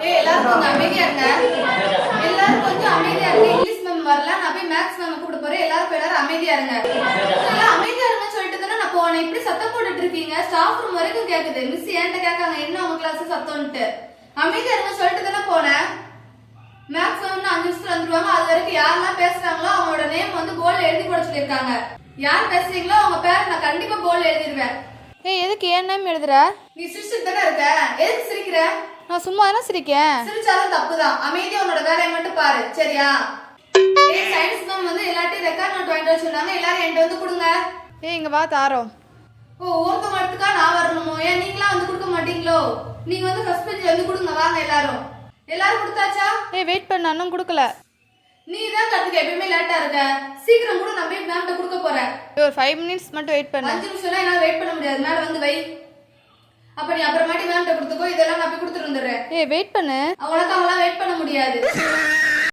எல்லாரும் கொஞ்சம் அமைதியா இருங்க. எல்லாரும் கொஞ்சம் அமைதியா இருங்க. இங்கிலீஷ் மேம் வரல, நான் போய் மேத்ஸ் மேம் கூப்பிட போறேன். எல்லாரும் அமைதியா இருங்க. எல்லாம் அமைதியா இருங்கன்னு சொல்லிட்டு தானே நான் போனேன். இப்படி சத்தம் போட்டுட்டு இருக்கீங்க. ஸ்டாஃப் ரூம் வரைக்கும் கேக்குது. மிஸ் என்கிட்ட கேட்காங்க என்ன உங்க கிளாஸ் சத்தம்ட்டு. அமைதியா இருங்கன்னு சொல்லிட்டு தானே போனேன். மேத்ஸ் மேம் 5 நிமிஷத்துல வந்துருவாங்க. அது வரைக்கும் யாரெல்லாம் பேசுறாங்களோ அவங்களோட நேம் வந்து போர்டில் எழுதி போட சொல்லியிருக்காங்க. யார் பேசுறீங்களோ அவங்க பேர் நான் கண்டிப்பா போர்டில் எழுதிடுவேன். எதுக்கு ஏன் நேம் எழுதுற? நீ சிரிச்சுட்டு தானே இருக்க, எதுக்கு சிரிக்கிற? நான் சும்மா தானே சிரிக்கேன். சிரிச்சாலும் தப்புதான். அமைதியா உன்னோட வேலையை மட்டும் பாரு, சரியா? சயின்ஸ் மேம் வந்து எல்லாத்தையும் ரெக்கார்ட் நோட் வாங்கிட்டு வர சொன்னாங்க. எல்லாரும் என்கிட்ட வந்து கொடுங்க. இங்க வா தாரோம். ஒருத்த மட்டுக்கா நான் வரணுமோ? ஏன் நீங்களா வந்து கொடுக்க மாட்டீங்களோ? நீங்க வந்து ஃபர்ஸ்ட் பெஞ்ச் வந்து கொடுங்க. வாங்க எல்லாரும். எல்லாரும் கொடுத்தாச்சா? வெயிட் பண்ண, அண்ணன் கொடுக்கல. நீ தான் கத்துக்க எப்பயுமே லேட்டா இருக்க. சீக்கிரம் கூட நான் போய் மேம்கிட்ட கொடுக்க போறேன். ஒரு 5 மினிட்ஸ் மட்டும் வெயிட் பண்ணு. 5 நிமிஷம்லாம் என்னால வெயிட் பண்ண முடியாது. மேல வந்து வை. அப்ப நீ அப்புறமாட்டி மேம்கிட்ட கொடுத்துக்கோ. இதெல்லாம் நான் போய் கொடுத்துட்டு வந்துடுறேன். வெயிட் பண்ணு. அவங்களும் வெயிட் பண்ண முடியாது.